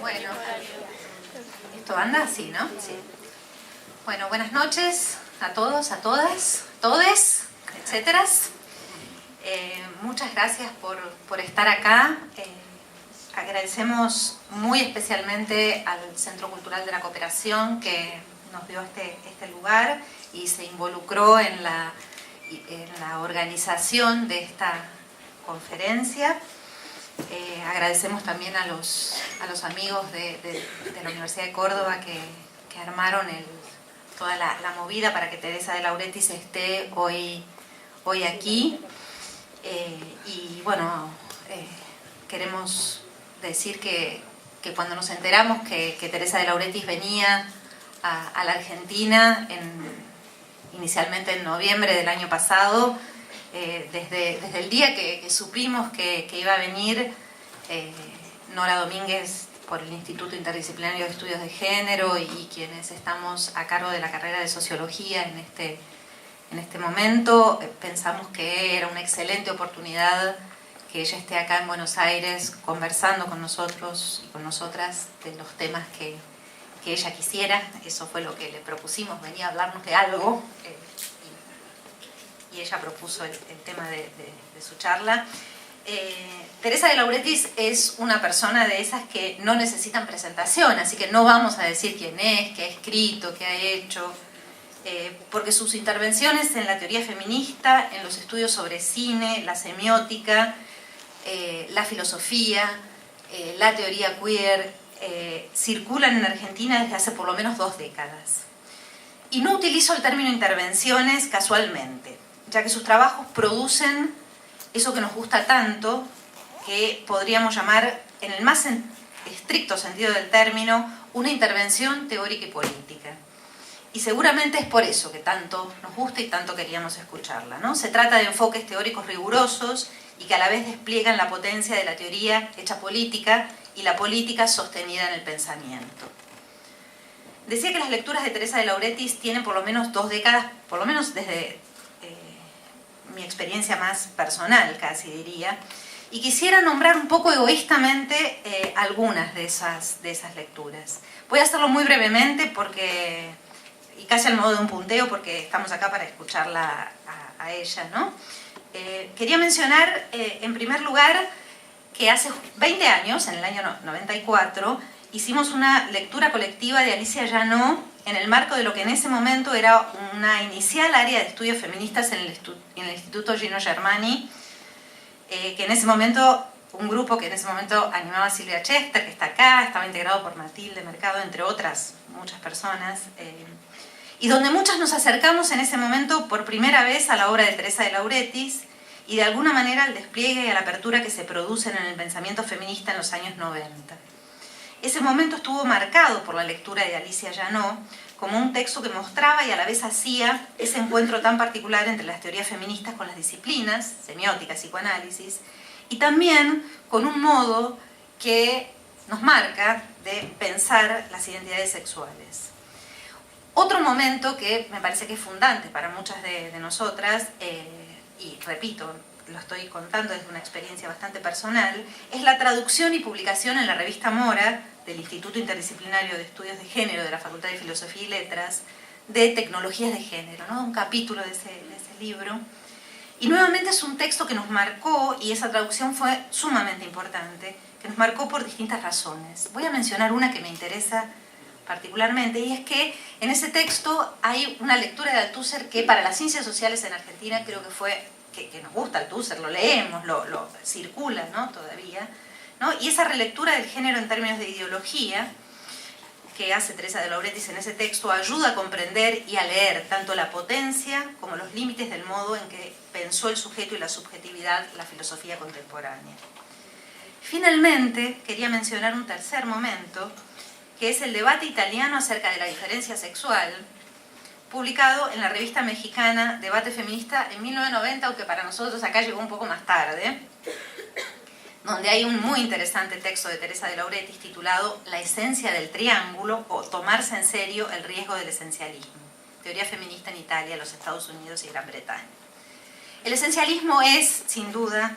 Bueno, esto anda así, ¿no? Sí. Bueno, buenas noches a todos, a todas, todes, etcétera. Muchas gracias por estar acá. Agradecemos muy especialmente al Centro Cultural de la Cooperación que nos dio este lugar y se involucró en la organización de esta conferencia. Agradecemos también a los amigos de la Universidad de Córdoba que armaron toda la movida para que Teresa de Lauretis esté hoy aquí. Y bueno, queremos decir que cuando nos enteramos que Teresa de Lauretis venía a la Argentina inicialmente en noviembre del año pasado, desde el día que supimos que iba a venir Nora Domínguez por el Instituto Interdisciplinario de Estudios de Género y quienes estamos a cargo de la carrera de Sociología en este momento, pensamos que era una excelente oportunidad que ella esté acá en Buenos Aires conversando con nosotros y con nosotras de los temas que ella quisiera. Eso fue lo que le propusimos, venía a hablarnos de algo y ella propuso el tema de su charla. Teresa de Lauretis es una persona de esas que no necesitan presentación, así que no vamos a decir quién es, qué ha escrito, qué ha hecho, porque sus intervenciones en la teoría feminista, en los estudios sobre cine, la semiótica, la filosofía, la teoría queer, circulan en Argentina desde hace por lo menos 2 décadas. Y no utilizo el término intervenciones casualmente, ya que sus trabajos producen eso que nos gusta tanto, que podríamos llamar, en el más estricto sentido del término, una intervención teórica y política. Y seguramente es por eso que tanto nos gusta y tanto queríamos escucharla, ¿no? Se trata de enfoques teóricos rigurosos y que a la vez despliegan la potencia de la teoría hecha política y la política sostenida en el pensamiento. Decía que las lecturas de Teresa de Lauretis tienen por lo menos 2 décadas, por lo menos desde mi experiencia más personal, casi diría, y quisiera nombrar un poco egoístamente algunas de esas lecturas. Voy a hacerlo muy brevemente y casi al modo de un punteo, porque estamos acá para escucharla a ella, ¿no? Quería mencionar, en primer lugar, que hace 20 años, en el año 94, hicimos una lectura colectiva de Alicia Janot en el marco de lo que en ese momento era una inicial área de estudios feministas en el Instituto Gino Germani, que en ese momento, un grupo que en ese momento animaba a Silvia Chester, que está acá, estaba integrado por Matilde Mercado, entre otras muchas personas, y donde muchas nos acercamos en ese momento por primera vez a la obra de Teresa de Lauretis y de alguna manera al despliegue y a la apertura que se producen en el pensamiento feminista en los años 90. Ese momento estuvo marcado por la lectura de Alicia Janot como un texto que mostraba y a la vez hacía ese encuentro tan particular entre las teorías feministas con las disciplinas, semiótica, psicoanálisis, y también con un modo que nos marca de pensar las identidades sexuales. Otro momento que me parece que es fundante para muchas de nosotras, y repito, lo estoy contando desde una experiencia bastante personal, es la traducción y publicación en la revista Mora del Instituto Interdisciplinario de Estudios de Género de la Facultad de Filosofía y Letras de Tecnologías de Género, ¿no? Un capítulo de ese libro. Y nuevamente es un texto que nos marcó, y esa traducción fue sumamente importante, que nos marcó por distintas razones. Voy a mencionar una que me interesa particularmente, y es que en ese texto hay una lectura de Althusser que para las ciencias sociales en Argentina creo que fue, que nos gusta Althusser, lo leemos, lo circula, ¿no? Todavía, ¿no? Y esa relectura del género en términos de ideología que hace Teresa de Lauretis en ese texto ayuda a comprender y a leer tanto la potencia como los límites del modo en que pensó el sujeto y la subjetividad la filosofía contemporánea. Finalmente, quería mencionar un tercer momento, que es el debate italiano acerca de la diferencia sexual, publicado en la revista mexicana Debate Feminista en 1990, aunque para nosotros acá llegó un poco más tarde, donde hay un muy interesante texto de Teresa de Lauretis titulado La esencia del triángulo o Tomarse en serio el riesgo del esencialismo, teoría feminista en Italia, los Estados Unidos y Gran Bretaña. El esencialismo es, sin duda,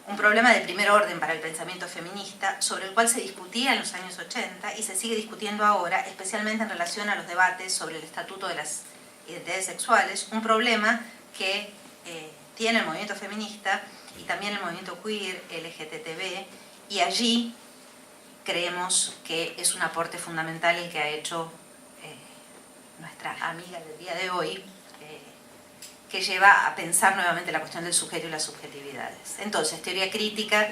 un problema de primer orden para el pensamiento feminista, sobre el cual se discutía en los años 80 y se sigue discutiendo ahora, especialmente en relación a los debates sobre el estatuto de las identidades sexuales, un problema que tiene el movimiento feminista y también el movimiento queer, LGTB, y allí creemos que es un aporte fundamental el que ha hecho nuestra amiga del día de hoy, que lleva a pensar nuevamente la cuestión del sujeto y las subjetividades. Entonces, teoría crítica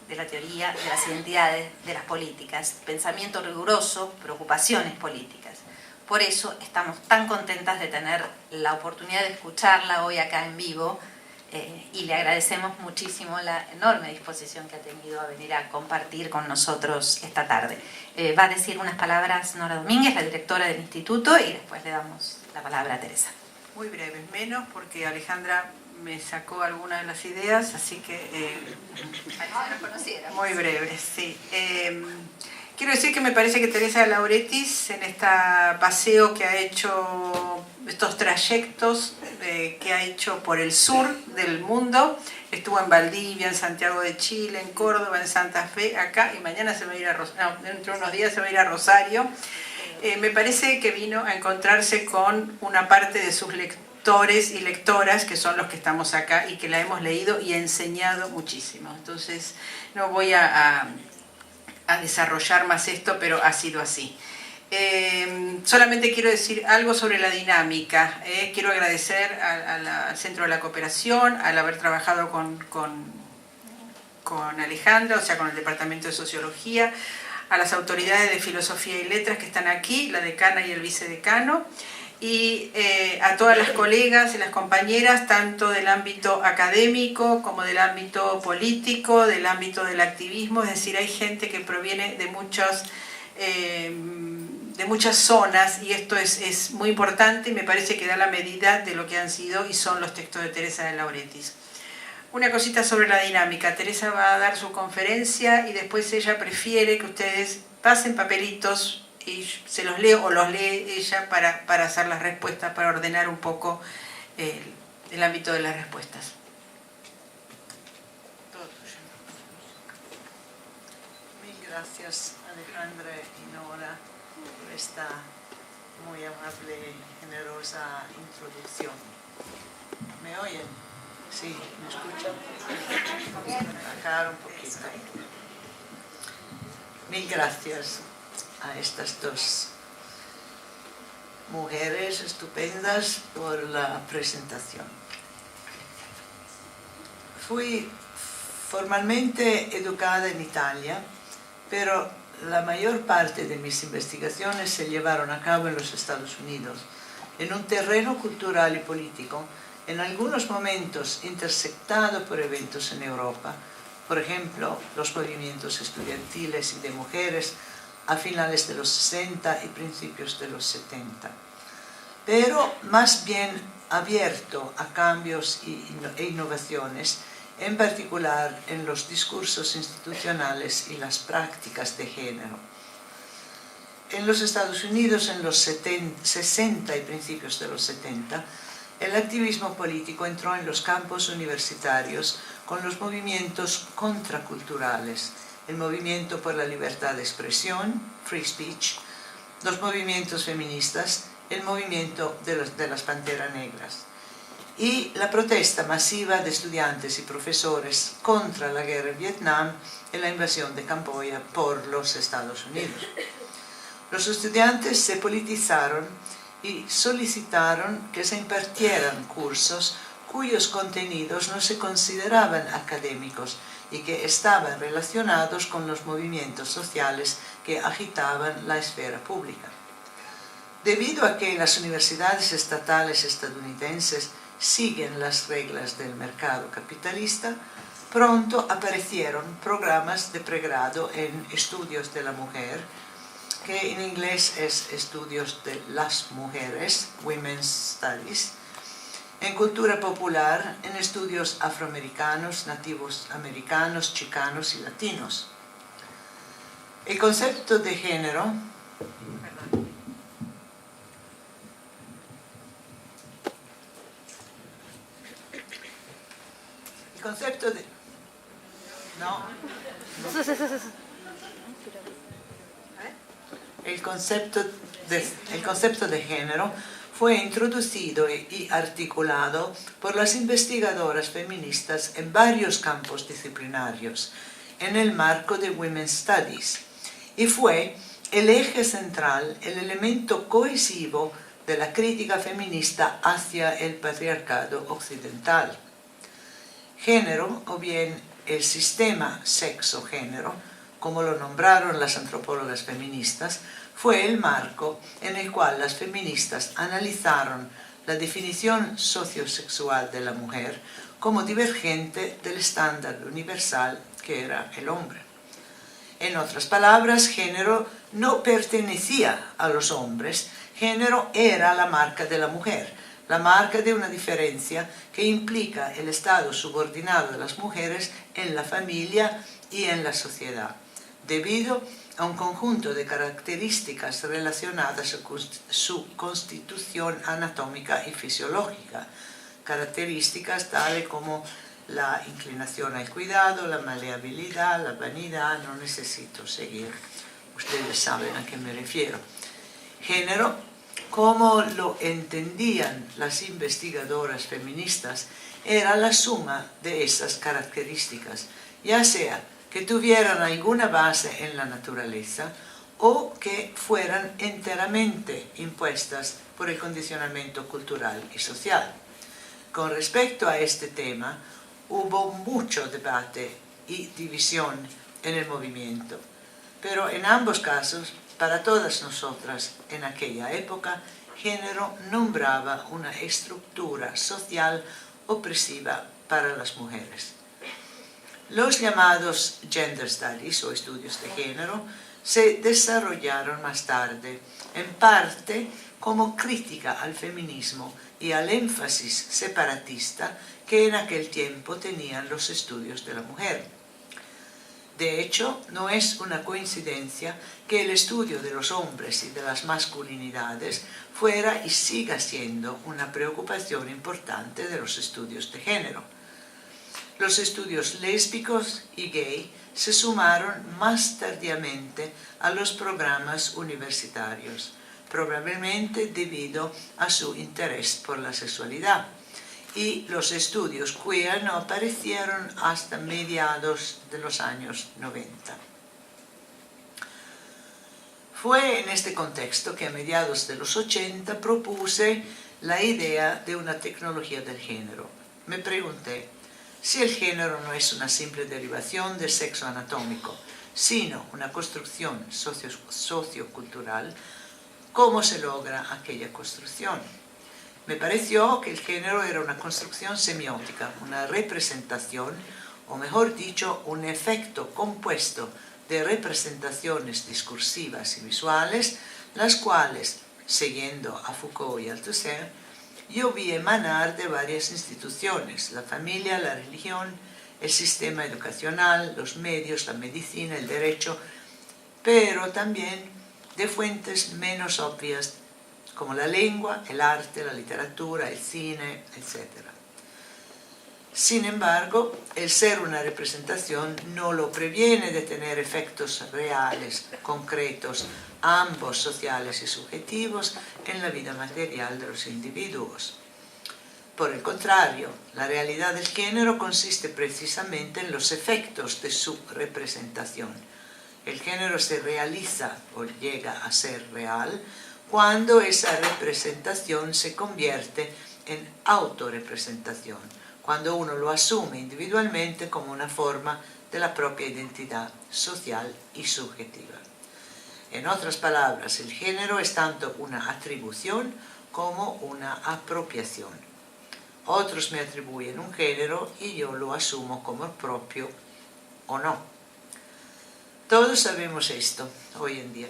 de la teoría, de las identidades, de las políticas, pensamiento riguroso, preocupaciones políticas. Por eso estamos tan contentas de tener la oportunidad de escucharla hoy acá en vivo, y le agradecemos muchísimo la enorme disposición que ha tenido a venir a compartir con nosotros esta tarde. Va a decir unas palabras Nora Domínguez, la directora del instituto, y después le damos la palabra a Teresa. Muy breves, menos porque Alejandra me sacó algunas de las ideas, así que... muy breves, sí. Quiero decir que me parece que Teresa de Lauretis, en este paseo que ha hecho, estos trayectos que ha hecho por el sur del mundo, estuvo en Valdivia, en Santiago de Chile, en Córdoba, en Santa Fe, acá, y mañana se va a ir a Rosario, no, dentro de unos días se va a ir a Rosario. Me parece que vino a encontrarse con una parte de sus lectores y lectoras, que son los que estamos acá y que la hemos leído y enseñado muchísimo. Entonces, no voy a desarrollar más esto, pero ha sido así. Solamente quiero decir algo sobre la dinámica. Quiero agradecer al Centro de la Cooperación, al haber trabajado con Alejandra, o sea, con el Departamento de Sociología, a las autoridades de Filosofía y Letras que están aquí, la decana y el vicedecano, y a todas las colegas y las compañeras, tanto del ámbito académico como del ámbito político, del ámbito del activismo, es decir, hay gente que proviene de muchas zonas, y esto es muy importante y me parece que da la medida de lo que han sido y son los textos de Teresa de Lauretis. Una cosita sobre la dinámica. Teresa va a dar su conferencia y después ella prefiere que ustedes pasen papelitos y se los leo o los lee ella para hacer las respuestas, para ordenar un poco el ámbito de las respuestas. Mil gracias, Alejandra y Nora, por esta muy amable y generosa introducción. ¿Me oyen? Sí, ¿me escuchan? Bajar un poquito. Mil gracias a estas dos mujeres estupendas por la presentación. Fui formalmente educada en Italia, pero la mayor parte de mis investigaciones se llevaron a cabo en los Estados Unidos, en un terreno cultural y político, en algunos momentos intersectado por eventos en Europa, por ejemplo, los movimientos estudiantiles y de mujeres a finales de los 60 y principios de los 70, pero más bien abierto a cambios e innovaciones, en particular en los discursos institucionales y las prácticas de género. En los Estados Unidos, en los 60 y principios de los 70, el activismo político entró en los campos universitarios con los movimientos contraculturales, el movimiento por la libertad de expresión, free speech, los movimientos feministas, el movimiento de las Panteras Negras, y la protesta masiva de estudiantes y profesores contra la guerra en Vietnam y la invasión de Camboya por los Estados Unidos. Los estudiantes se politizaron y solicitaron que se impartieran cursos cuyos contenidos no se consideraban académicos y que estaban relacionados con los movimientos sociales que agitaban la esfera pública. Debido a que las universidades estatales estadounidenses siguen las reglas del mercado capitalista, pronto aparecieron programas de pregrado en estudios de la mujer, que en inglés es estudios de las mujeres, Women's Studies, en cultura popular, en estudios afroamericanos, nativos americanos, chicanos y latinos. El concepto de género El concepto de... No. El concepto de género fue introducido y articulado por las investigadoras feministas en varios campos disciplinarios en el marco de Women's Studies y fue el eje central, el elemento cohesivo de la crítica feminista hacia el patriarcado occidental. Género, o bien el sistema sexo-género, como lo nombraron las antropólogas feministas, fue el marco en el cual las feministas analizaron la definición sociosexual de la mujer como divergente del estándar universal que era el hombre. En otras palabras, género no pertenecía a los hombres, género era la marca de la mujer, la marca de una diferencia que implica el estado subordinado de las mujeres en la familia y en la sociedad, debido a un conjunto de características relacionadas a su constitución anatómica y fisiológica, características tales como la inclinación al cuidado, la maleabilidad, la vanidad, no necesito seguir, ustedes saben a qué me refiero. Género, como lo entendían las investigadoras feministas, era la suma de esas características, ya sea que tuvieran alguna base en la naturaleza o que fueran enteramente impuestas por el condicionamiento cultural y social. Con respecto a este tema, hubo mucho debate y división en el movimiento, pero en ambos casos, para todas nosotras en aquella época, género nombraba una estructura social opresiva para las mujeres. Los llamados gender studies o estudios de género se desarrollaron más tarde, en parte como crítica al feminismo y al énfasis separatista que en aquel tiempo tenían los estudios de la mujer. De hecho, no es una coincidencia que el estudio de los hombres y de las masculinidades fuera y siga siendo una preocupación importante de los estudios de género. Los estudios lésbicos y gay se sumaron más tardíamente a los programas universitarios, probablemente debido a su interés por la sexualidad. Y los estudios queer no aparecieron hasta mediados de los años 90. Fue en este contexto que a mediados de los 80 propuse la idea de una tecnología del género. Me pregunté si el género no es una simple derivación del sexo anatómico, sino una construcción sociocultural, ¿cómo se logra aquella construcción? Me pareció que el género era una construcción semiótica, una representación, o mejor dicho, un efecto compuesto de representaciones discursivas y visuales, las cuales, siguiendo a Foucault y Althusser, yo vi emanar de varias instituciones: la familia, la religión, el sistema educacional, los medios, la medicina, el derecho, pero también de fuentes menos obvias como la lengua, el arte, la literatura, el cine, etc. Sin embargo, el ser una representación no lo previene de tener efectos reales, concretos, ambos sociales y subjetivos, en la vida material de los individuos. Por el contrario, la realidad del género consiste precisamente en los efectos de su representación. El género se realiza o llega a ser real cuando esa representación se convierte en autorrepresentación, cuando uno lo asume individualmente como una forma de la propia identidad social y subjetiva. En otras palabras, el género es tanto una atribución como una apropiación. Otros me atribuyen un género y yo lo asumo como propio o no. Todos sabemos esto hoy en día,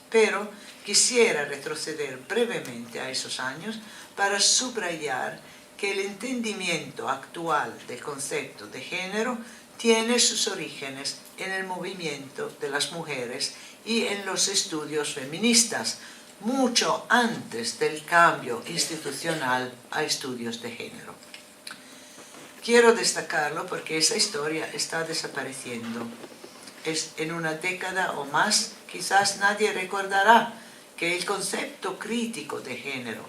pero quisiera retroceder brevemente a esos años para subrayar que el entendimiento actual del concepto de género tiene sus orígenes en el movimiento de las mujeres y en los estudios feministas, mucho antes del cambio institucional a estudios de género. Quiero destacarlo porque esa historia está desapareciendo. En una década o más, quizás nadie recordará que el concepto crítico de género,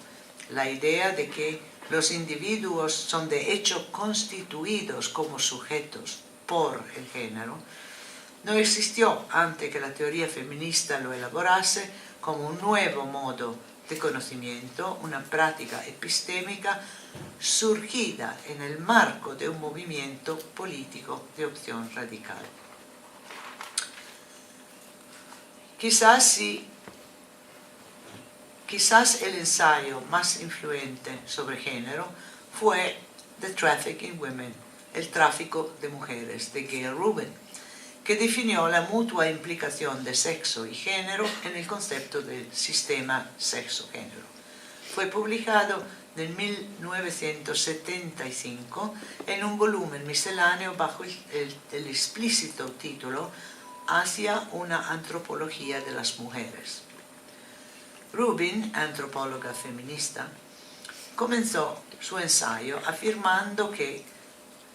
la idea de que los individuos son de hecho constituidos como sujetos por el género, no existió antes que la teoría feminista lo elaborase como un nuevo modo de conocimiento, una práctica epistémica surgida en el marco de un movimiento político de opción radical. Quizás el ensayo más influyente sobre género fue The Traffic in Women, el tráfico de mujeres, de Gayle Rubin, que definió la mutua implicación de sexo y género en el concepto del sistema sexo-género. Fue publicado en 1975 en un volumen misceláneo bajo el explícito título Hacia una antropología de las mujeres. Rubin, antropóloga feminista, comenzó su ensayo afirmando que,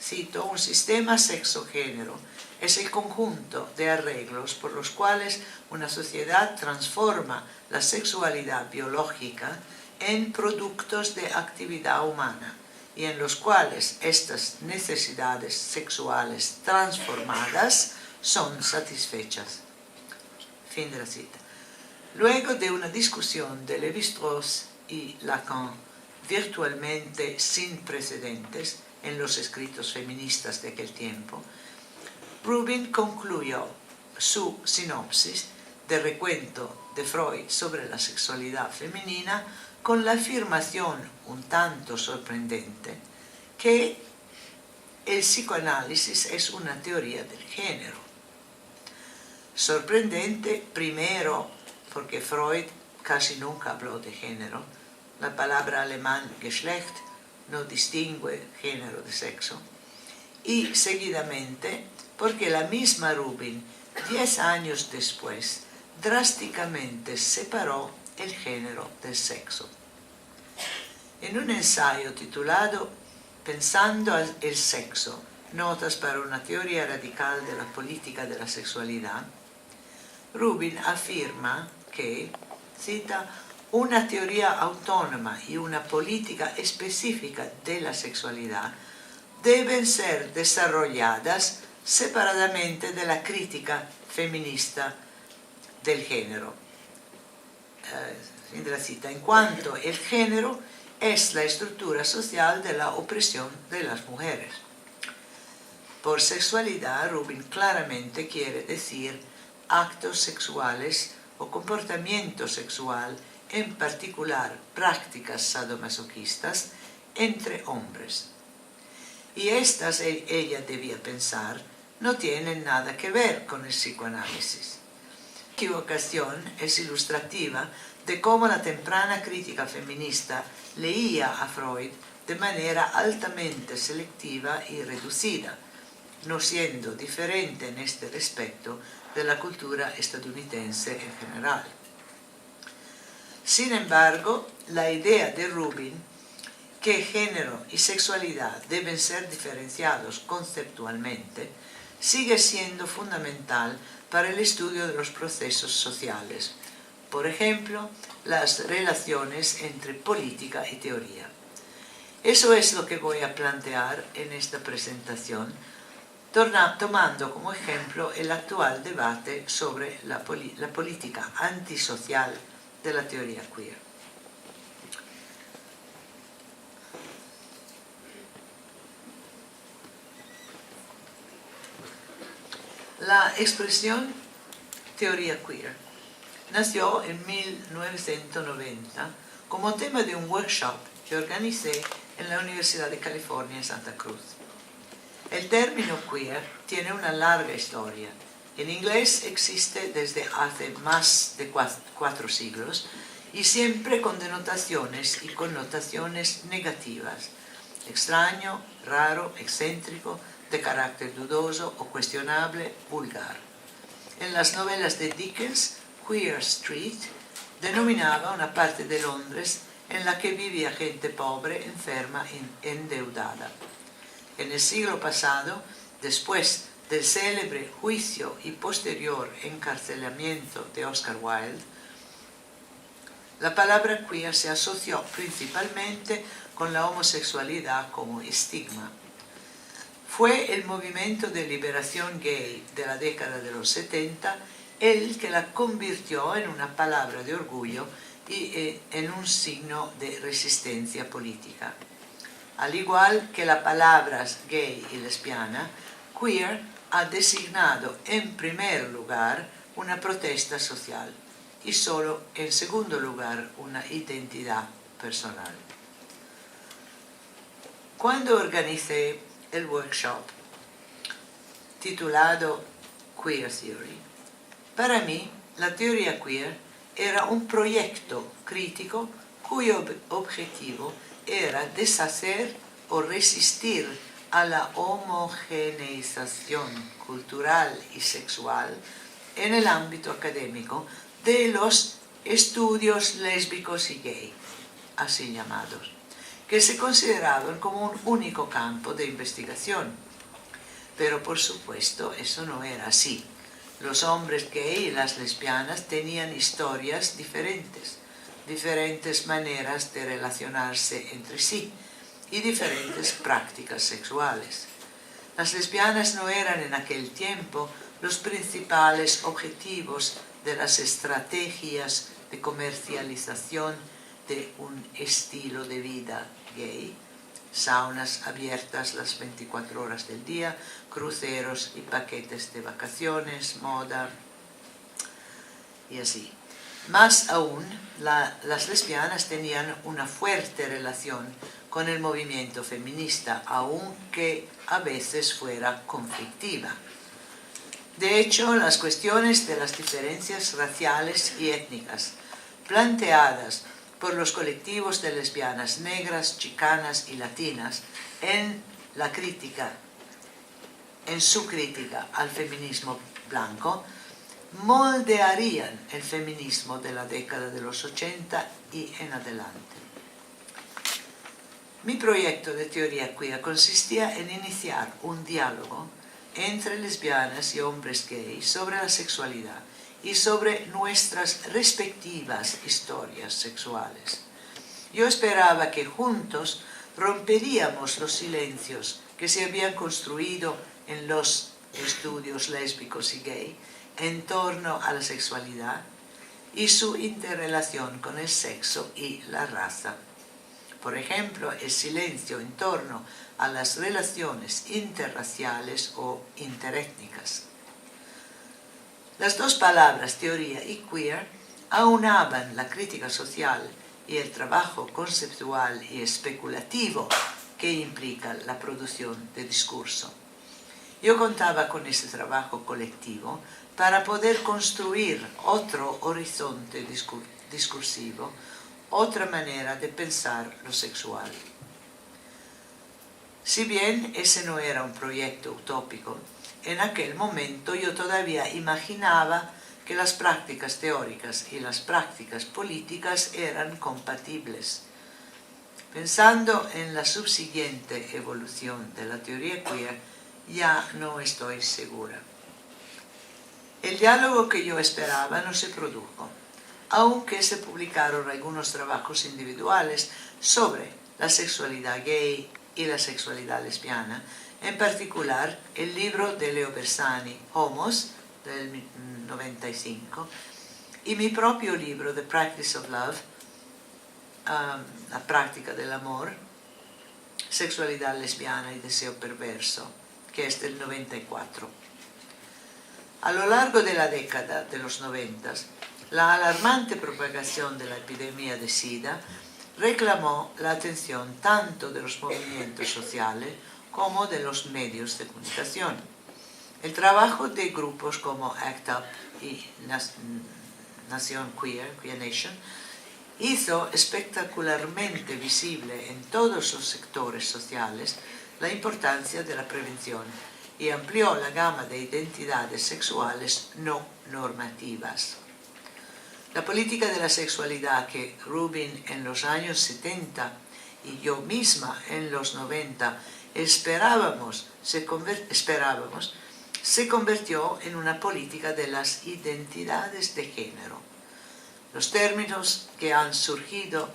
cito, un sistema sexo-género es el conjunto de arreglos por los cuales una sociedad transforma la sexualidad biológica en productos de actividad humana y en los cuales estas necesidades sexuales transformadas son satisfechas. Fin de la cita. Luego de una discusión de Lévi-Strauss y Lacan virtualmente sin precedentes en los escritos feministas de aquel tiempo, Rubin concluyó su sinopsis de recuento de Freud sobre la sexualidad femenina con la afirmación un tanto sorprendente que el psicoanálisis es una teoría del género. Sorprendente, primero, porque Freud casi nunca habló de género. La palabra alemán Geschlecht no distingue género de sexo. Y seguidamente, porque la misma Rubin, 10 años después, drásticamente separó el género del sexo. En un ensayo titulado Pensando el sexo, notas para una teoría radical de la política de la sexualidad, Rubin afirma que, cita, una teoría autónoma y una política específica de la sexualidad deben ser desarrolladas separadamente de la crítica feminista del género. Fin de la cita. En cuanto el género es la estructura social de la opresión de las mujeres. Por sexualidad, Rubin claramente quiere decir actos sexuales o comportamiento sexual, en particular prácticas sadomasoquistas, entre hombres. Y estas, ella debía pensar, no tienen nada que ver con el psicoanálisis. La equivocación es ilustrativa de cómo la temprana crítica feminista leía a Freud de manera altamente selectiva y reducida, no siendo diferente en este respecto de la cultura estadounidense en general. Sin embargo, la idea de Rubin que género y sexualidad deben ser diferenciados conceptualmente sigue siendo fundamental para el estudio de los procesos sociales, por ejemplo, las relaciones entre política y teoría. Eso es lo que voy a plantear en esta presentación, tomando como ejemplo el actual debate sobre la política antisocial de la teoría queer. La expresión teoría queer nació en 1990 como tema de un workshop que organicé en la Universidad de California en Santa Cruz. El término queer tiene una larga historia. En inglés existe desde hace más de 4 siglos y siempre con denotaciones y connotaciones negativas: extraño, raro, excéntrico, de carácter dudoso o cuestionable, vulgar. En las novelas de Dickens, Queer Street denominaba una parte de Londres en la que vivía gente pobre, enferma, endeudada. En el siglo pasado, después del célebre juicio y posterior encarcelamiento de Oscar Wilde, la palabra queer se asoció principalmente con la homosexualidad como estigma. Fue el movimiento de liberación gay de la década de los 70 el que la convirtió en una palabra de orgullo y en un signo de resistencia política. Al igual que las palabras gay y lesbiana, queer ha designado en primer lugar una protesta social y solo en segundo lugar una identidad personal. Cuando organicé el workshop titulado Queer Theory, para mí la teoría queer era un proyecto crítico cuyo objetivo era deshacer o resistir a la homogeneización cultural y sexual en el ámbito académico de los estudios lésbicos y gay, así llamados, que se consideraban como un único campo de investigación. Pero por supuesto eso no era así. Los hombres gay y las lesbianas tenían historias diferentes, diferentes maneras de relacionarse entre sí y diferentes prácticas sexuales. Las lesbianas no eran en aquel tiempo los principales objetivos de las estrategias de comercialización de un estilo de vida gay, saunas abiertas las 24 horas del día, cruceros y paquetes de vacaciones, moda y así. Más aún, las lesbianas tenían una fuerte relación con el movimiento feminista, aunque a veces fuera conflictiva. De hecho, las cuestiones de las diferencias raciales y étnicas planteadas por los colectivos de lesbianas negras, chicanas y latinas en su crítica al feminismo blanco, moldearían el feminismo de la década de los 80 y en adelante. Mi proyecto de teoría queer consistía en iniciar un diálogo entre lesbianas y hombres gays sobre la sexualidad y sobre nuestras respectivas historias sexuales. Yo esperaba que juntos romperíamos los silencios que se habían construido en los estudios lésbicos y gay en torno a la sexualidad y su interrelación con el sexo y la raza. Por ejemplo, el silencio en torno a las relaciones interraciales o interétnicas. Las dos palabras teoría y queer aunaban la crítica social y el trabajo conceptual y especulativo que implica la producción de discurso. Yo contaba con ese trabajo colectivo para poder construir otro horizonte discursivo, otra manera de pensar lo sexual. Si bien ese no era un proyecto utópico, en aquel momento yo todavía imaginaba que las prácticas teóricas y las prácticas políticas eran compatibles. Pensando en la subsiguiente evolución de la teoría queer, ya no estoy segura. El diálogo que yo esperaba no se produjo, aunque se publicaron algunos trabajos individuales sobre la sexualidad gay y la sexualidad lesbiana, en particular el libro de Leo Bersani, Homos, del 95, y mi propio libro, The Practice of Love, la práctica del amor, sexualidad lesbiana y deseo perverso, que es del 94. A lo largo de la década de los 90, la alarmante propagación de la epidemia de SIDA reclamó la atención tanto de los movimientos sociales como de los medios de comunicación. El trabajo de grupos como ACT UP y Nación Queer, Queer Nation, hizo espectacularmente visible en todos los sectores sociales la importancia de la prevención y amplió la gama de identidades sexuales no normativas. La política de la sexualidad que Rubin en los años 70 y yo misma en los 90 esperábamos se convirtió en una política de las identidades de género. Los términos que han surgido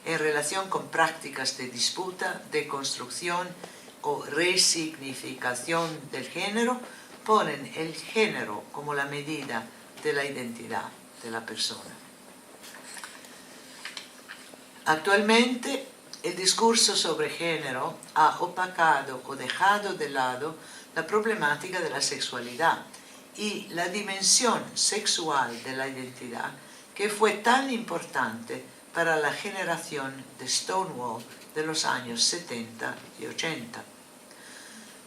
en relación con prácticas de disputa, de construcción o resignificación del género ponen el género como la medida de la identidad de la persona. Actualmente, el discurso sobre género ha opacado o dejado de lado la problemática de la sexualidad y la dimensión sexual de la identidad que fue tan importante para la generación de Stonewall de los años 70 y 80.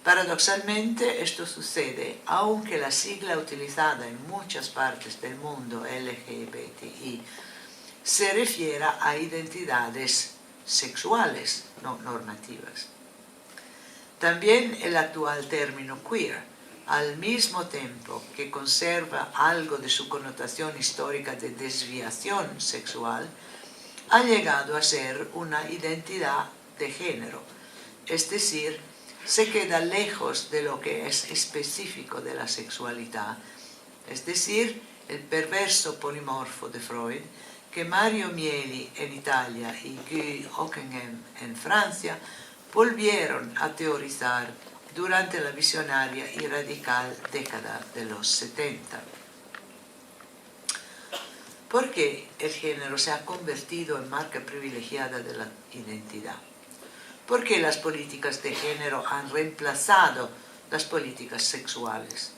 Paradoxalmente, esto sucede aunque la sigla utilizada en muchas partes del mundo LGBTI se refiera a identidades sexuales, no normativas. También el actual término queer, al mismo tiempo que conserva algo de su connotación histórica de desviación sexual, ha llegado a ser una identidad de género, es decir, se queda lejos de lo que es específico de la sexualidad, es decir, el perverso polimorfo de Freud, que Mario Mieli en Italia y Guy Hockenheim en Francia volvieron a teorizar durante la visionaria y radical década de los 70. ¿Por qué el género se ha convertido en marca privilegiada de la identidad? ¿Por qué las políticas de género han reemplazado las políticas sexuales?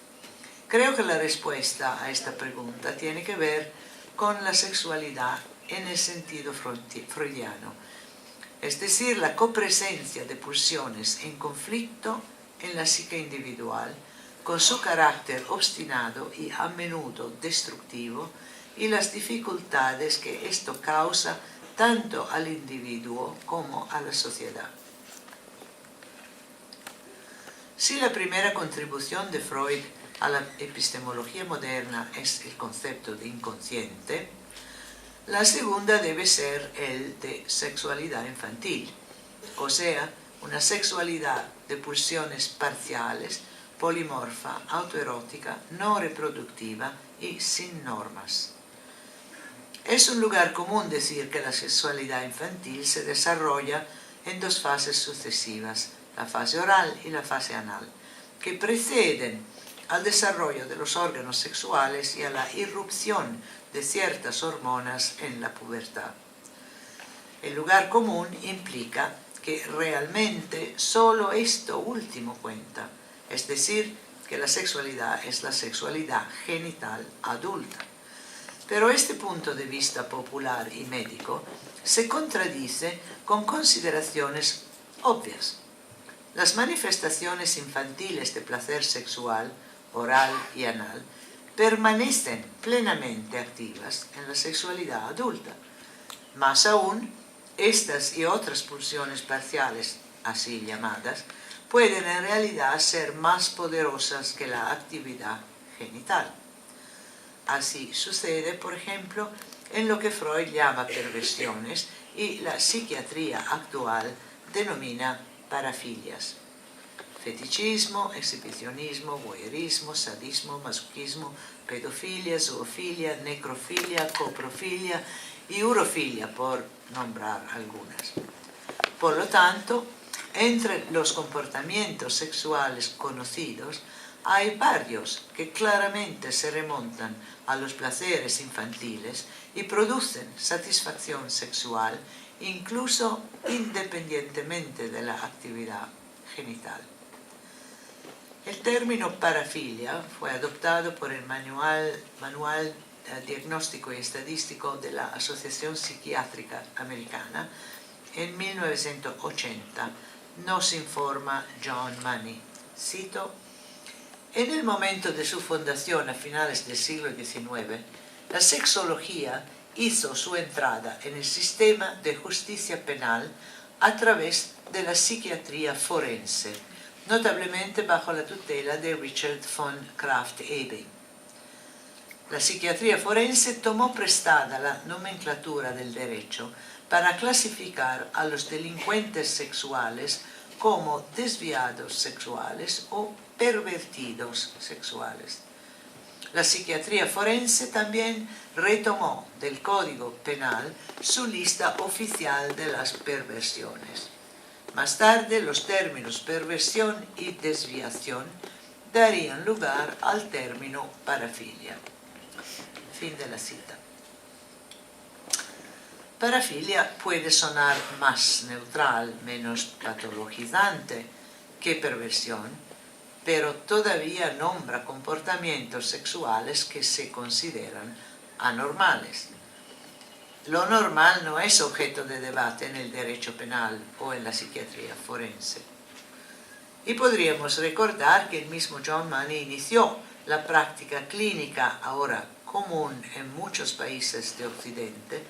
Creo que la respuesta a esta pregunta tiene que ver con la sexualidad en el sentido freudiano, es decir, la copresencia de pulsiones en conflicto en la psique individual, con su carácter obstinado y a menudo destructivo, y las dificultades que esto causa tanto al individuo como a la sociedad. Si la primera contribución de Freud a la epistemología moderna es el concepto de inconsciente, la segunda debe ser el de sexualidad infantil, o sea, una sexualidad de pulsiones parciales, polimorfa, autoerótica, no reproductiva y sin normas. Es un lugar común decir que la sexualidad infantil se desarrolla en dos fases sucesivas, la fase oral y la fase anal, que preceden al desarrollo de los órganos sexuales y a la irrupción de ciertas hormonas en la pubertad. El lugar común implica que realmente solo esto último cuenta, es decir, que la sexualidad es la sexualidad genital adulta. Pero este punto de vista popular y médico se contradice con consideraciones obvias. Las manifestaciones infantiles de placer sexual, oral y anal, permanecen plenamente activas en la sexualidad adulta. Más aún, estas y otras pulsiones parciales, así llamadas, pueden en realidad ser más poderosas que la actividad genital. Así sucede, por ejemplo, en lo que Freud llama perversiones y la psiquiatría actual denomina parafilias. Fetichismo, exhibicionismo, voyeurismo, sadismo, masoquismo, pedofilia, zoofilia, necrofilia, coprofilia y urofilia, por nombrar algunas. Por lo tanto, entre los comportamientos sexuales conocidos, hay varios que claramente se remontan a los placeres infantiles y producen satisfacción sexual incluso independientemente de la actividad genital. El término parafilia fue adoptado por el Manual Diagnóstico y Estadístico de la Asociación Psiquiátrica Americana en 1980, nos informa John Money. Cito: en el momento de su fundación a finales del siglo XIX, la sexología hizo su entrada en el sistema de justicia penal a través de la psiquiatría forense, notablemente bajo la tutela de Richard von Krafft-Ebing. La psiquiatría forense tomó prestada la nomenclatura del derecho para clasificar a los delincuentes sexuales como desviados sexuales o pervertidos sexuales. La psiquiatría forense también retomó del Código Penal su lista oficial de las perversiones. Más tarde, los términos perversión y desviación darían lugar al término parafilia. Fin de la cita. Parafilia puede sonar más neutral, menos patologizante que perversión, pero todavía nombra comportamientos sexuales que se consideran anormales. Lo normal no es objeto de debate en el derecho penal o en la psiquiatría forense. Y podríamos recordar que el mismo John Money inició la práctica clínica, ahora común en muchos países de Occidente,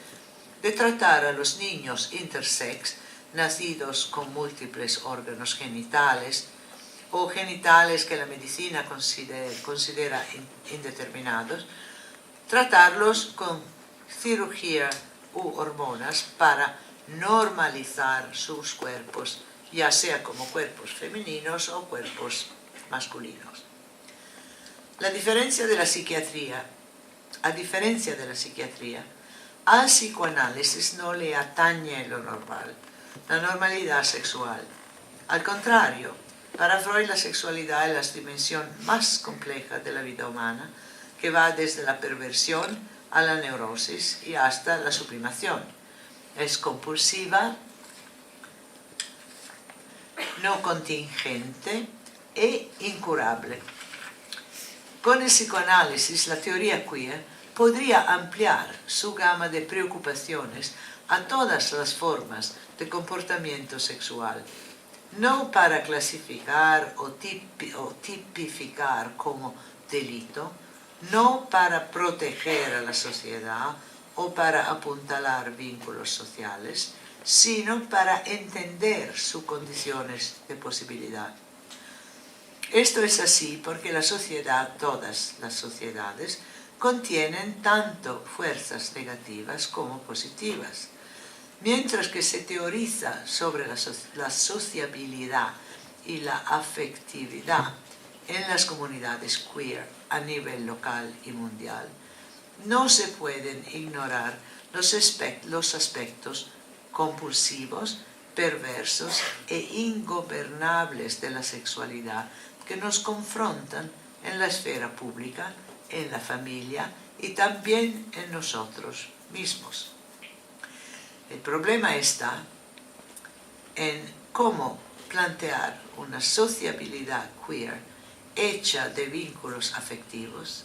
de tratar a los niños intersex nacidos con múltiples órganos genitales o genitales que la medicina considera indeterminados, tratarlos con cirugía u hormonas para normalizar sus cuerpos, ya sea como cuerpos femeninos o cuerpos masculinos. A diferencia de la psiquiatría, al psicoanálisis no le atañe lo normal, la normalidad sexual. Al contrario, para Freud la sexualidad es la dimensión más compleja de la vida humana, que va desde la perversión a la neurosis y hasta la sublimación. Es compulsiva, no contingente e incurable. Con el psicoanálisis, la teoría queer podría ampliar su gama de preocupaciones a todas las formas de comportamiento sexual, no para clasificar o tipificar como delito, no para proteger a la sociedad o para apuntalar vínculos sociales, sino para entender sus condiciones de posibilidad. Esto es así porque la sociedad, todas las sociedades, contienen tanto fuerzas negativas como positivas. Mientras que se teoriza sobre la sociabilidad y la afectividad en las comunidades queer a nivel local y mundial, no se pueden ignorar los aspectos compulsivos, perversos e ingobernables de la sexualidad que nos confrontan en la esfera pública, en la familia y también en nosotros mismos. El problema está en cómo plantear una sociabilidad queer hecha de vínculos afectivos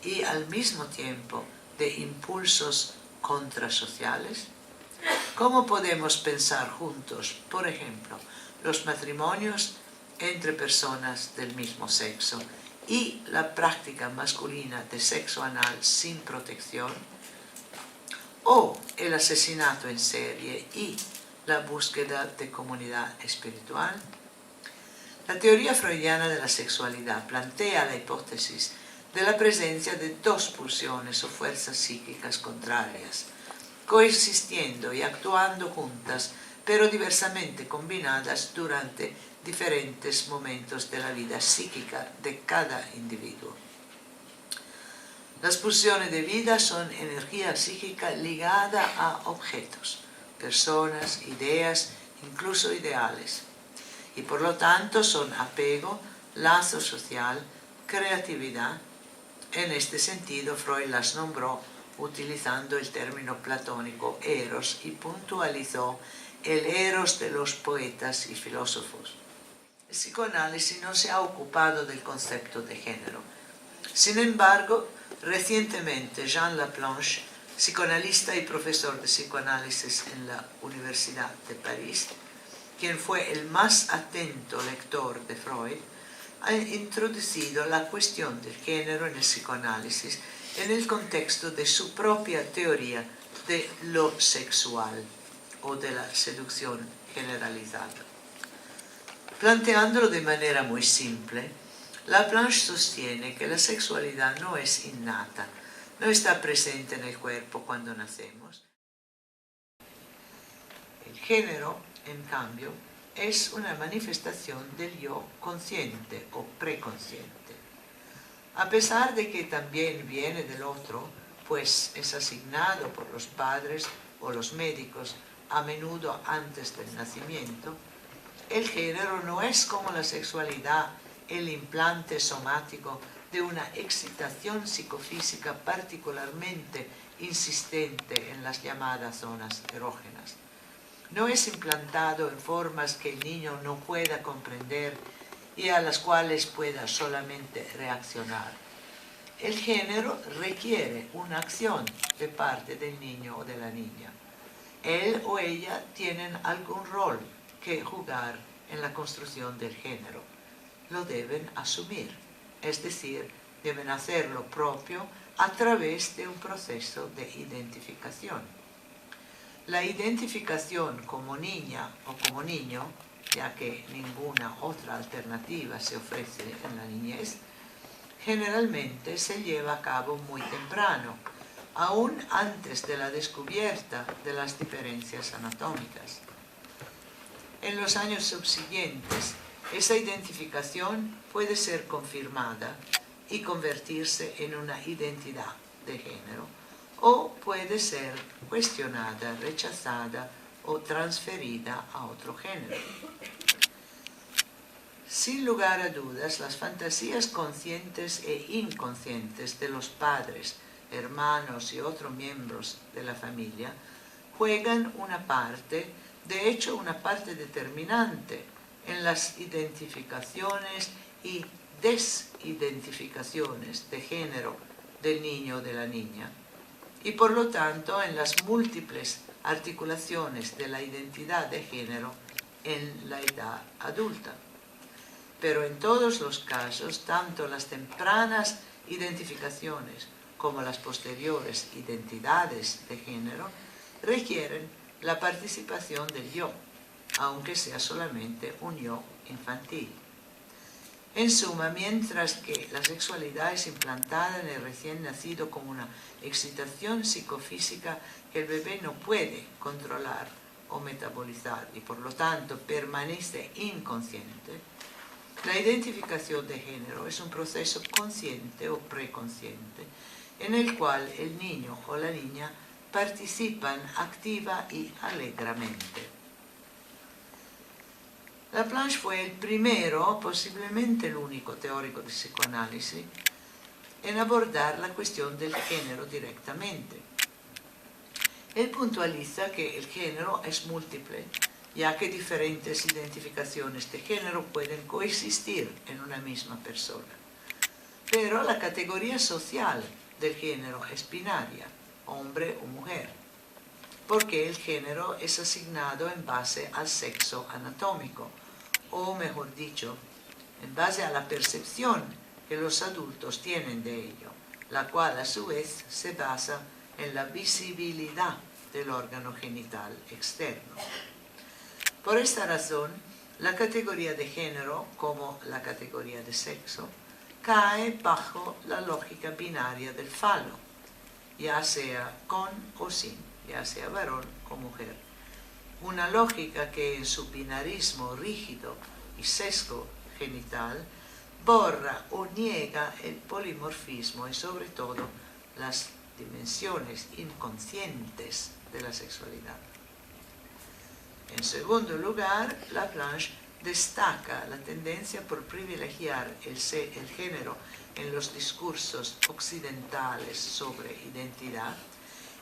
y al mismo tiempo de impulsos contrasociales. ¿Cómo podemos pensar juntos, por ejemplo, los matrimonios entre personas del mismo sexo y la práctica masculina de sexo anal sin protección, o el asesinato en serie y la búsqueda de comunidad espiritual? La teoría freudiana de la sexualidad plantea la hipótesis de la presencia de dos pulsiones o fuerzas psíquicas contrarias, coexistiendo y actuando juntas, pero diversamente combinadas durante diferentes momentos de la vida psíquica de cada individuo. Las pulsiones de vida son energía psíquica ligada a objetos, personas, ideas, incluso ideales, y por lo tanto son apego, lazo social, creatividad. En este sentido, Freud las nombró utilizando el término platónico eros y puntualizó el eros de los poetas y filósofos. El psicoanálisis no se ha ocupado del concepto de género. Sin embargo, recientemente Jean Laplanche, psicoanalista y profesor de psicoanálisis en la Universidad de París, quien fue el más atento lector de Freud, ha introducido la cuestión del género en el psicoanálisis en el contexto de su propia teoría de lo sexual o de la seducción generalizada. Planteándolo de manera muy simple, Laplanche sostiene que la sexualidad no es innata, no está presente en el cuerpo cuando nacemos, Género, en cambio, es una manifestación del yo consciente o preconsciente. A pesar de que también viene del otro, pues es asignado por los padres o los médicos a menudo antes del nacimiento, el género no es como la sexualidad el implante somático de una excitación psicofísica particularmente insistente en las llamadas zonas erógenas. No es implantado en formas que el niño no pueda comprender y a las cuales pueda solamente reaccionar. El género requiere una acción de parte del niño o de la niña. Él o ella tienen algún rol que jugar en la construcción del género. Lo deben asumir, es decir, deben hacer lo propio a través de un proceso de identificación. La identificación como niña o como niño, ya que ninguna otra alternativa se ofrece en la niñez, generalmente se lleva a cabo muy temprano, aún antes de la descubierta de las diferencias anatómicas. En los años subsiguientes, esa identificación puede ser confirmada y convertirse en una identidad de género, o puede ser cuestionada, rechazada o transferida a otro género. Sin lugar a dudas, las fantasías conscientes e inconscientes de los padres, hermanos y otros miembros de la familia juegan una parte, de hecho una parte determinante, en las identificaciones y desidentificaciones de género del niño o de la niña, y por lo tanto en las múltiples articulaciones de la identidad de género en la edad adulta. Pero en todos los casos, tanto las tempranas identificaciones como las posteriores identidades de género requieren la participación del yo, aunque sea solamente un yo infantil. En suma, mientras que la sexualidad es implantada en el recién nacido como una excitación psicofísica que el bebé no puede controlar o metabolizar y por lo tanto permanece inconsciente, la identificación de género es un proceso consciente o preconsciente en el cual el niño o la niña participan activa y alegremente. Laplanche fue el primero, posiblemente el único teórico de psicoanálisis, en abordar la cuestión del género directamente. Él puntualiza que el género es múltiple, ya que diferentes identificaciones de género pueden coexistir en una misma persona. Pero la categoría social del género es binaria, hombre o mujer, porque el género es asignado en base al sexo anatómico, o mejor dicho, en base a la percepción que los adultos tienen de ello, la cual a su vez se basa en la visibilidad del órgano genital externo. Por esta razón, la categoría de género, como la categoría de sexo, cae bajo la lógica binaria del falo, ya sea con o sin, ya sea varón o mujer. Una lógica que en su binarismo rígido y sesgo genital borra o niega el polimorfismo y sobre todo las dimensiones inconscientes de la sexualidad. En segundo lugar, Laplanche destaca la tendencia por privilegiar el género en los discursos occidentales sobre identidad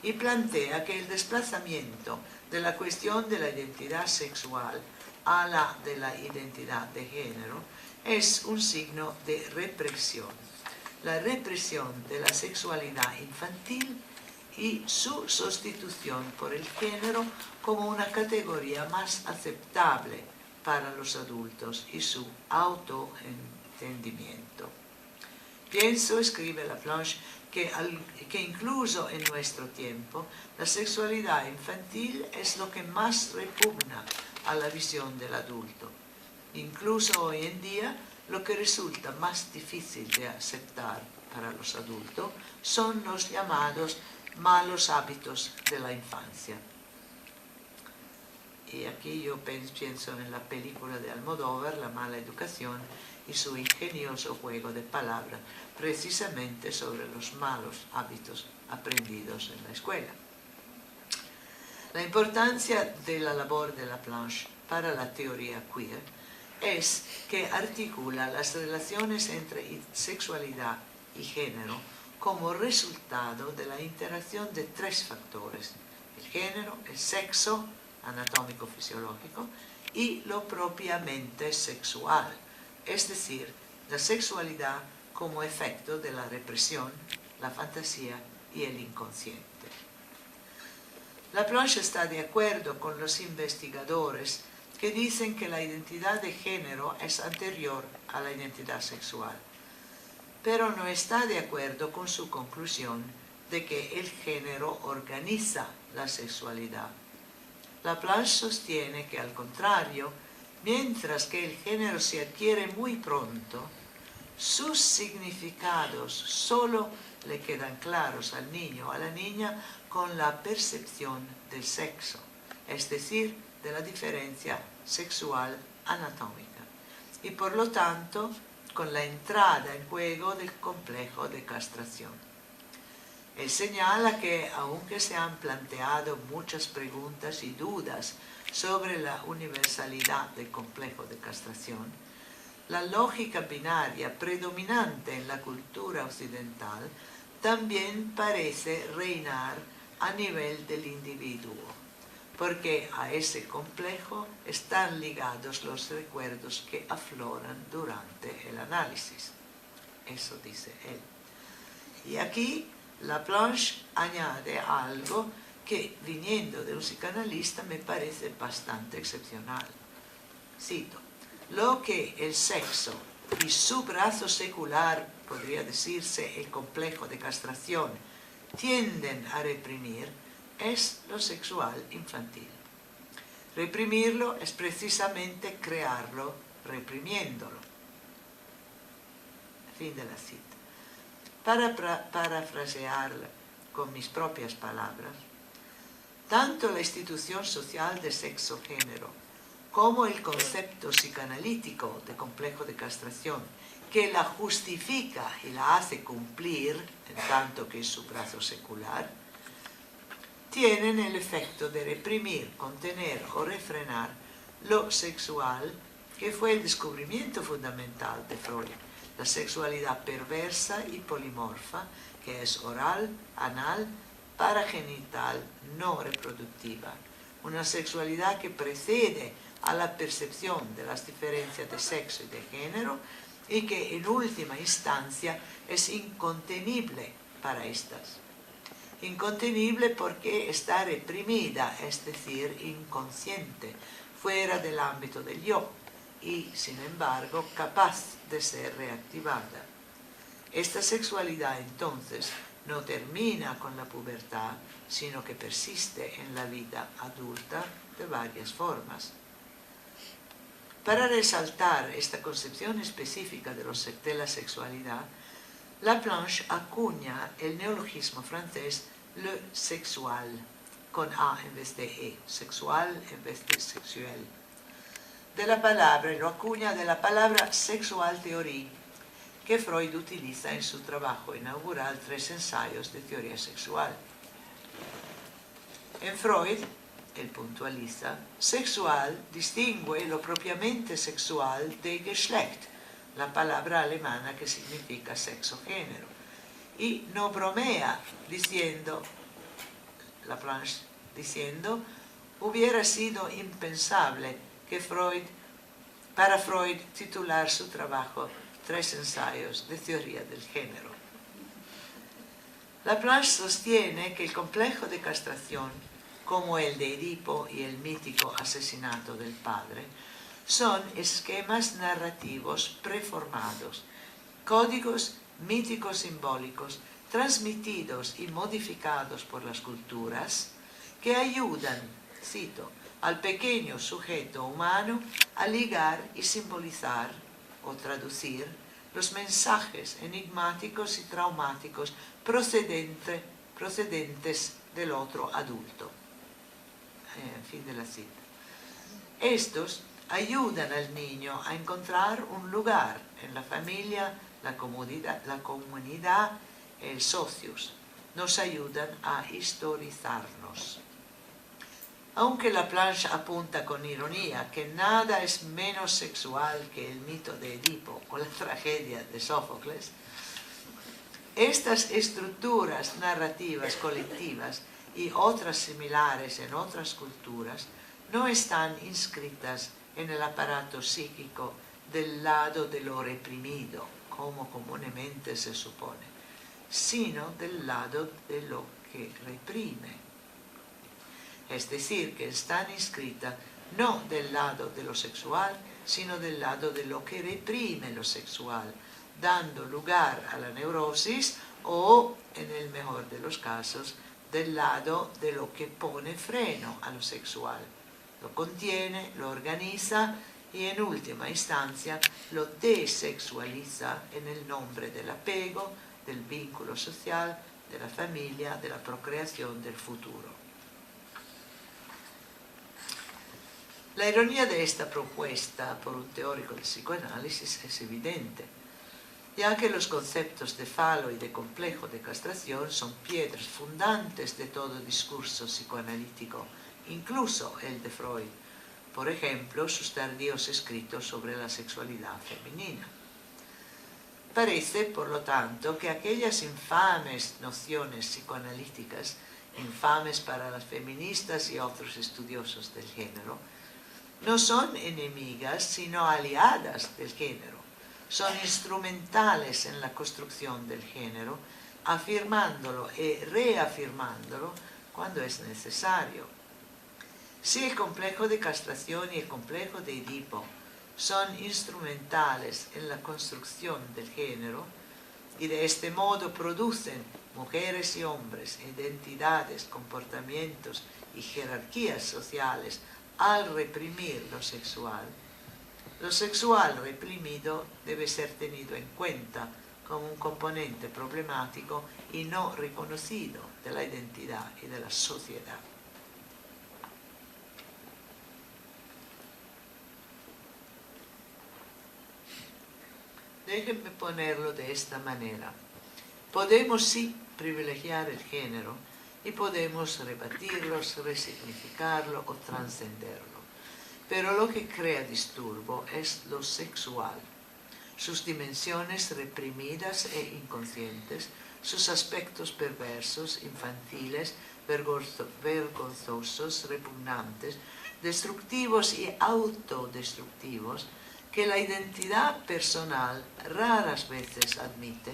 y plantea que el desplazamiento de la cuestión de la identidad sexual a la de la identidad de género es un signo de represión. La represión de la sexualidad infantil y su sustitución por el género como una categoría más aceptable para los adultos y su autoentendimiento. Pienso, escribe Laplanche, que incluso en nuestro tiempo la sexualidad infantil es lo que más repugna a la visión del adulto. Incluso hoy en día lo que resulta más difícil de aceptar para los adultos son los llamados malos hábitos de la infancia. y aquí yo pienso en la película de Almodóvar, La mala educación, y su ingenioso juego de palabras, precisamente sobre los malos hábitos aprendidos en la escuela. La importancia de la labor de Laplanche para la teoría queer es que articula las relaciones entre sexualidad y género como resultado de la interacción de tres factores: el género, el sexo anatómico-fisiológico y lo propiamente sexual, es decir, la sexualidad como efecto de la represión, la fantasía y el inconsciente. Laplanche está de acuerdo con los investigadores que dicen que la identidad de género es anterior a la identidad sexual, pero no está de acuerdo con su conclusión de que el género organiza la sexualidad. Laplanche sostiene que, al contrario, mientras que el género se adquiere muy pronto, sus significados solo le quedan claros al niño o a la niña con la percepción del sexo, es decir, de la diferencia sexual anatómica, y por lo tanto con la entrada en juego del complejo de castración. Él señala que, aunque se han planteado muchas preguntas y dudas sobre la universalidad del complejo de castración, la lógica binaria predominante en la cultura occidental también parece reinar a nivel del individuo, porque a ese complejo están ligados los recuerdos que afloran durante el análisis. Eso dice él. Y aquí Laplanche añade algo que, viniendo de un psicoanalista, me parece bastante excepcional. Cito: lo que el sexo y su brazo secular, podría decirse el complejo de castración, tienden a reprimir es lo sexual infantil. Reprimirlo es precisamente crearlo reprimiéndolo. Fin de la cita. Para parafrasearla con mis propias palabras, tanto la institución social de sexo-género como el concepto psicoanalítico de complejo de castración, que la justifica y la hace cumplir, en tanto que es su brazo secular, tienen el efecto de reprimir, contener o refrenar lo sexual, que fue el descubrimiento fundamental de Freud, la sexualidad perversa y polimorfa, que es oral, anal, paragenital, no reproductiva, una sexualidad que precede a la percepción de las diferencias de sexo y de género y que en última instancia es incontenible para estas. Incontenible porque está reprimida, es decir, inconsciente, fuera del ámbito del yo y, sin embargo, capaz de ser reactivada. Esta sexualidad, entonces, no termina con la pubertad, sino que persiste en la vida adulta de varias formas. Para resaltar esta concepción específica de la sexualidad, Laplanche acuña el neologismo francés le sexual, con A en vez de E, sexual en vez de sexuel. De la palabra, lo acuña de la palabra sexual théorie, que Freud utiliza en su trabajo inaugural 3 ensayos de teoría sexual. En Freud, él puntualiza, sexual distingue lo propiamente sexual de Geschlecht, la palabra alemana que significa sexo-género, y no bromea diciendo, Laplanche diciendo, hubiera sido impensable que para Freud titular su trabajo 3 ensayos de teoría del género. Laplanche sostiene que el complejo de castración, como el de Edipo y el mítico asesinato del padre, son esquemas narrativos preformados, códigos míticos simbólicos transmitidos y modificados por las culturas que ayudan, cito, al pequeño sujeto humano a ligar y simbolizar o traducir los mensajes enigmáticos y traumáticos procedentes del otro adulto. Fin de la cita. Estos ayudan al niño a encontrar un lugar en la familia, la comunidad, el socios. Nos ayudan a historizarnos. Aunque la plancha apunta con ironía que nada es menos sexual que el mito de Edipo o la tragedia de Sófocles, estas estructuras narrativas colectivas y otras similares en otras culturas no están inscritas en el aparato psíquico del lado de lo reprimido, como comúnmente se supone, sino del lado de lo que reprime. Es decir, que están inscritas no del lado de lo sexual, sino del lado de lo que reprime lo sexual, dando lugar a la neurosis o, en el mejor de los casos, del lado de lo que pone freno a lo sexual. Lo contiene, lo organiza y en última instancia lo desexualiza en el nombre del apego, del vínculo social, de la familia, de la procreación del futuro. La ironía de esta propuesta por un teórico del psicoanálisis es evidente, ya que los conceptos de falo y de complejo de castración son piedras fundantes de todo discurso psicoanalítico, incluso el de Freud, por ejemplo, sus tardíos escritos sobre la sexualidad femenina. Parece, por lo tanto, que aquellas infames nociones psicoanalíticas, infames para las feministas y otros estudiosos del género, no son enemigas, sino aliadas del género. Son instrumentales en la construcción del género, afirmándolo y reafirmándolo cuando es necesario. Si el complejo de castración y el complejo de Edipo son instrumentales en la construcción del género y de este modo producen mujeres y hombres, identidades, comportamientos y jerarquías sociales al reprimir lo sexual reprimido debe ser tenido en cuenta como un componente problemático y no reconocido de la identidad y de la sociedad. Déjenme ponerlo de esta manera. Podemos sí privilegiar el género y podemos rebatirlo, resignificarlo o trascenderlo. Pero lo que crea disturbo es lo sexual, sus dimensiones reprimidas e inconscientes, sus aspectos perversos, infantiles, vergonzosos, repugnantes, destructivos y autodestructivos, que la identidad personal raras veces admite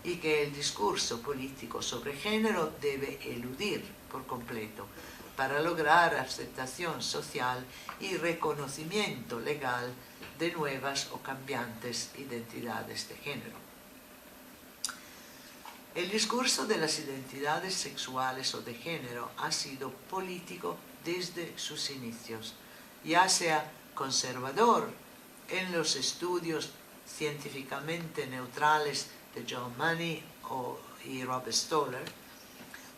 y que el discurso político sobre género debe eludir por completo para lograr aceptación social y reconocimiento legal de nuevas o cambiantes identidades de género. El discurso de las identidades sexuales o de género ha sido político desde sus inicios, ya sea conservador en los estudios científicamente neutrales de John Money y Robert Stoller,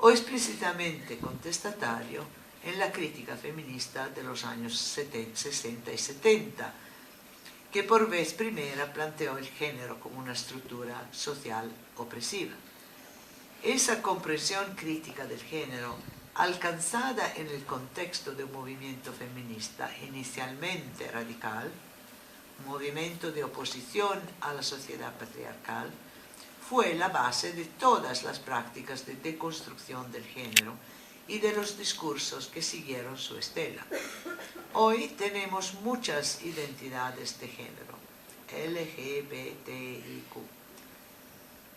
o explícitamente contestatario en la crítica feminista de los años 60 y 70, que por vez primera planteó el género como una estructura social opresiva. Esa comprensión crítica del género, alcanzada en el contexto de un movimiento feminista inicialmente radical, un movimiento de oposición a la sociedad patriarcal, fue la base de todas las prácticas de deconstrucción del género y de los discursos que siguieron su estela. Hoy tenemos muchas identidades de género, LGBTIQ,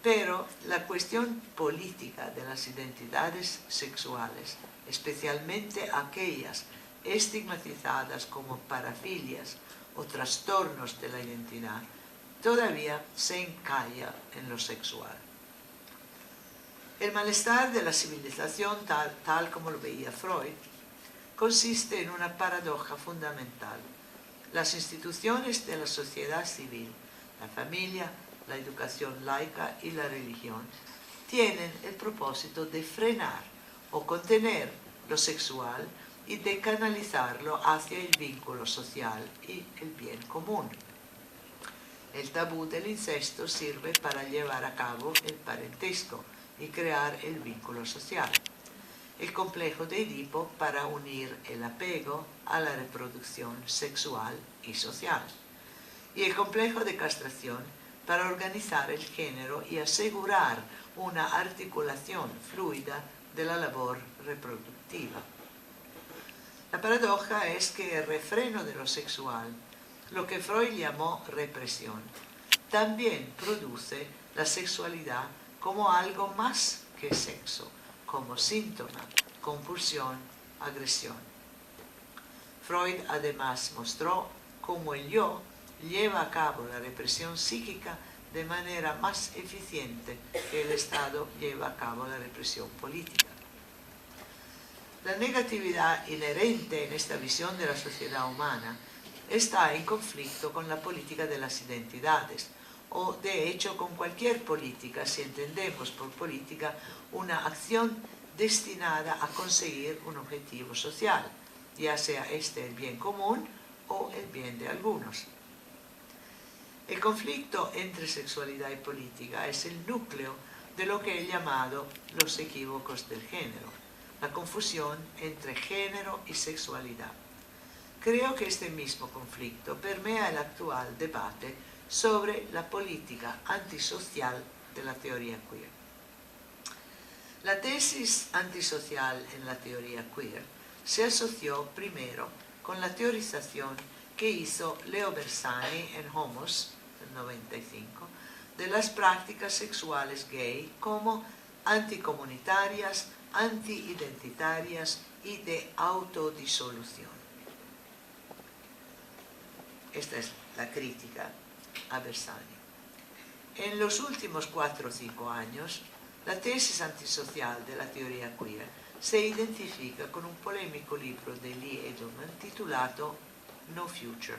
pero la cuestión política de las identidades sexuales, especialmente aquellas estigmatizadas como parafilias o trastornos de la identidad, todavía se encalla en lo sexual. El malestar de la civilización, tal como lo veía Freud, consiste en una paradoja fundamental. Las instituciones de la sociedad civil, la familia, la educación laica y la religión, tienen el propósito de frenar o contener lo sexual y de canalizarlo hacia el vínculo social y el bien común. El tabú del incesto sirve para llevar a cabo el parentesco y crear el vínculo social. El complejo de Edipo para unir el apego a la reproducción sexual y social. Y el complejo de castración para organizar el género y asegurar una articulación fluida de la labor reproductiva. La paradoja es que el refreno de lo sexual, lo que Freud llamó represión, también produce la sexualidad como algo más que sexo, como síntoma, compulsión, agresión. Freud además mostró cómo el yo lleva a cabo la represión psíquica de manera más eficiente que el Estado lleva a cabo la represión política. La negatividad inherente en esta visión de la sociedad humana está en conflicto con la política de las identidades, o de hecho con cualquier política, si entendemos por política una acción destinada a conseguir un objetivo social, ya sea este el bien común o el bien de algunos. El conflicto entre sexualidad y política es el núcleo de lo que he llamado los equívocos del género, la confusión entre género y sexualidad. Creo que este mismo conflicto permea el actual debate sobre la política antisocial de la teoría queer. La tesis antisocial en la teoría queer se asoció primero con la teorización que hizo Leo Bersani en Homos, en 95, de las prácticas sexuales gay como anticomunitarias, antiidentitarias y de autodisolución. Esta es la crítica a Bersani. En los últimos 4 o 5 años, la tesis antisocial de la teoría queer se identifica con un polémico libro de Lee Edelman titulato No Future,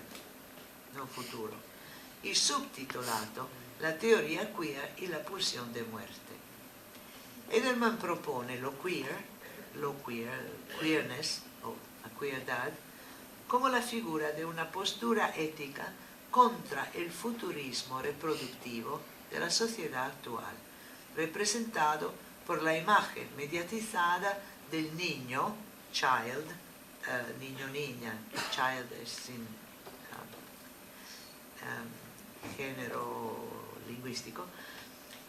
No Futuro, y subtitolato La teoría queer y la pulsión de muerte. Edelman propone queerness o la queerdad como la figura de una postura ética contra el futurismo reproductivo de la sociedad actual, representado por la imagen mediatizada del niño, child, niño-niña, child es sin género lingüístico,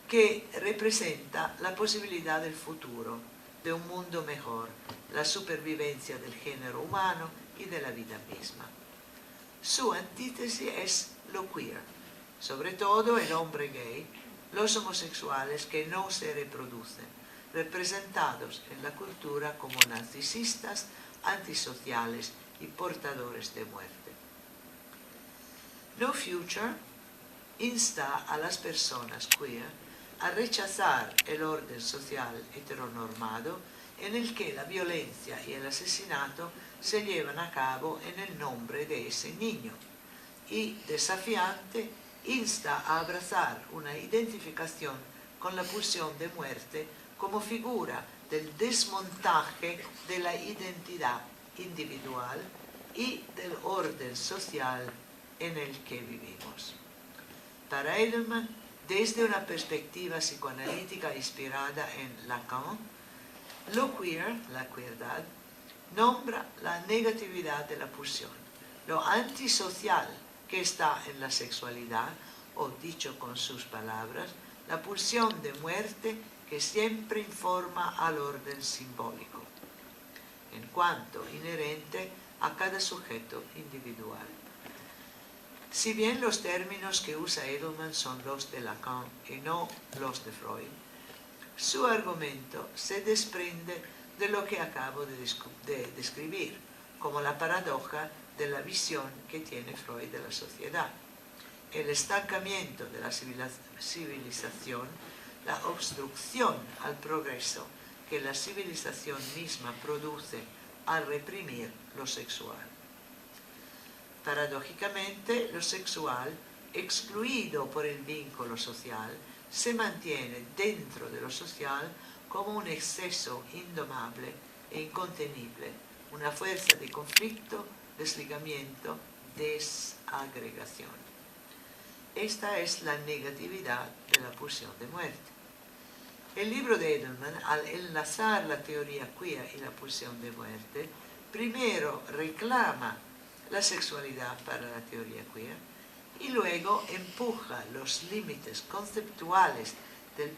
que representa la posibilidad del futuro, de un mundo mejor, la supervivencia del género humano y de la vida misma. Su antítesis es lo queer, sobre todo el hombre gay, los homosexuales que no se reproducen, representados en la cultura como narcisistas, antisociales y portadores de muerte. No Future insta a las personas queer a rechazar el orden social heteronormado en el que la violencia y el asesinato se llevan a cabo en el nombre de ese niño, y desafiante insta a abrazar una identificación con la pulsión de muerte como figura del desmontaje de la identidad individual y del orden social en el que vivimos. Para Edelman, desde una perspectiva psicoanalítica inspirada en Lacan, lo queer, la queerdad, nombra la negatividad de la pulsión, lo antisocial que está en la sexualidad, o dicho con sus palabras, la pulsión de muerte que siempre informa al orden simbólico, en cuanto inherente a cada sujeto individual. Si bien los términos que usa Edelman son los de Lacan y no los de Freud, su argumento se desprende de lo que acabo de describir, como la paradoja de la visión que tiene Freud de la sociedad. El estancamiento de la civilización, la obstrucción al progreso que la civilización misma produce al reprimir lo sexual. Paradójicamente, lo sexual, excluido por el vínculo social, se mantiene dentro de lo social como un exceso indomable e incontenible, una fuerza de conflicto, desligamiento, desagregación. Esta es la negatividad de la pulsión de muerte. El libro de Edelman, al enlazar la teoría queer y la pulsión de muerte, primero reclama la sexualidad para la teoría queer y luego empuja los límites conceptuales del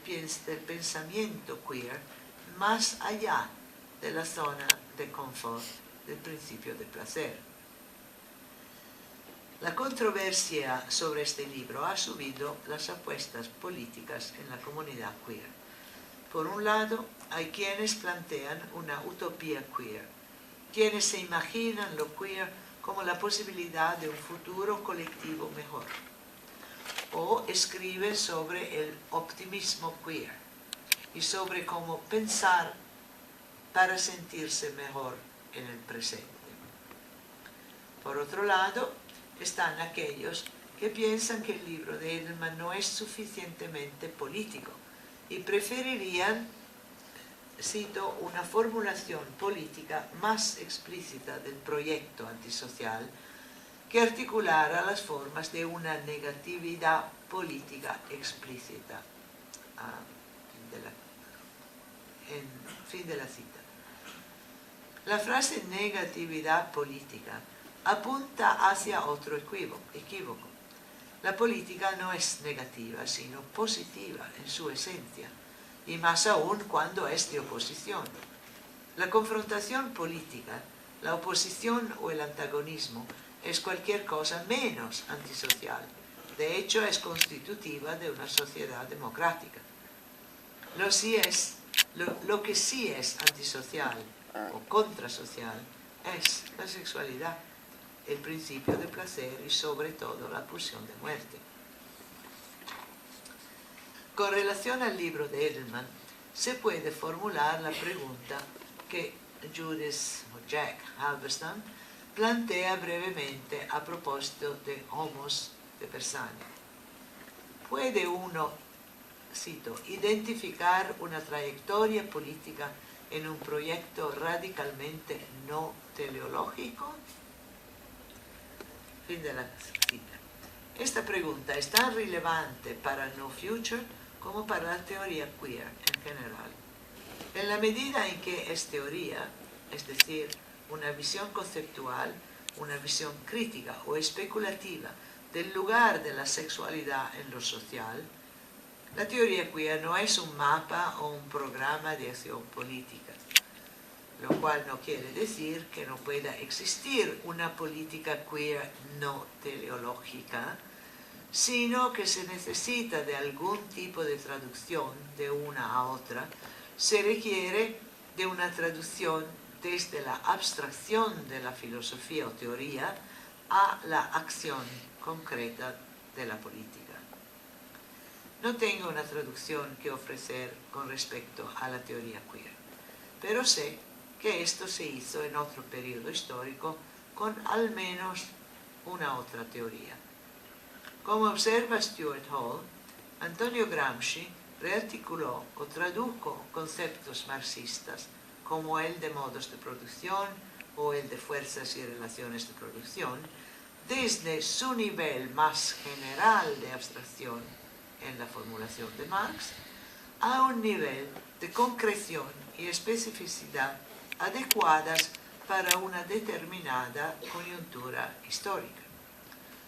pensamiento queer más allá de la zona de confort del principio de placer. La controversia sobre este libro ha subido las apuestas políticas en la comunidad queer. Por un lado, hay quienes plantean una utopía queer, quienes se imaginan lo queer como la posibilidad de un futuro colectivo mejor, o escriben sobre el optimismo queer y sobre cómo pensar para sentirse mejor en el presente. Por otro lado, están aquellos que piensan que el libro de Edelman no es suficientemente político y preferirían, cito, una formulación política más explícita del proyecto antisocial que articulara las formas de una negatividad política explícita. Fin de la cita. La frase negatividad política apunta hacia otro equívoco. La política no es negativa, sino positiva en su esencia, y más aún cuando es de oposición. La confrontación política, la oposición o el antagonismo es cualquier cosa menos antisocial. De hecho, es constitutiva de una sociedad democrática. Lo que sí es antisocial o contrasocial es la sexualidad, el principio de placer y sobre todo la pulsión de muerte. Con relación al libro de Edelman, se puede formular la pregunta que Jack Halberstam plantea brevemente a propósito de Homos de Bersani. ¿Puede uno, cito, identificar una trayectoria política en un proyecto radicalmente no teleológico? Fin de la cita. Esta pregunta es tan relevante para No Future como para la teoría queer en general. En la medida en que es teoría, es decir, una visión conceptual, una visión crítica o especulativa del lugar de la sexualidad en lo social, la teoría queer no es un mapa o un programa de acción política, lo cual no quiere decir que no pueda existir una política queer no teleológica, sino que se necesita de algún tipo de traducción de una a otra. Se requiere de una traducción desde la abstracción de la filosofía o teoría a la acción concreta de la política. No tengo una traducción que ofrecer con respecto a la teoría queer, pero sé que esto se hizo en otro periodo histórico con al menos una otra teoría. Como observa Stuart Hall, Antonio Gramsci rearticuló o tradujo conceptos marxistas como el de modos de producción o el de fuerzas y relaciones de producción desde su nivel más general de abstracción en la formulación de Marx a un nivel de concreción y especificidad adecuadas para una determinada coyuntura histórica.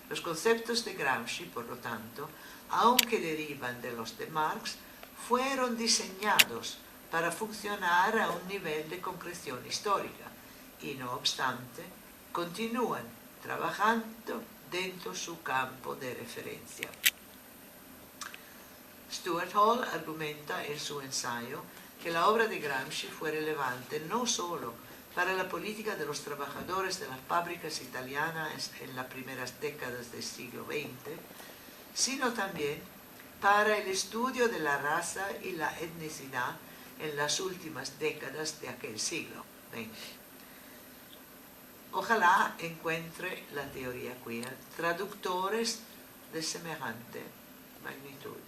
Los conceptos de Gramsci, por lo tanto, aunque derivan de los de Marx, fueron diseñados para funcionar a un nivel de concreción histórica y, no obstante, continúan trabajando dentro de su campo de referencia. Stuart Hall argumenta en su ensayo que la obra de Gramsci fue relevante no solo para la política de los trabajadores de las fábricas italianas en las primeras décadas del siglo XX, sino también para el estudio de la raza y la etnicidad en las últimas décadas de aquel siglo XX. Ojalá encuentre la teoría queer traductores de semejante magnitud.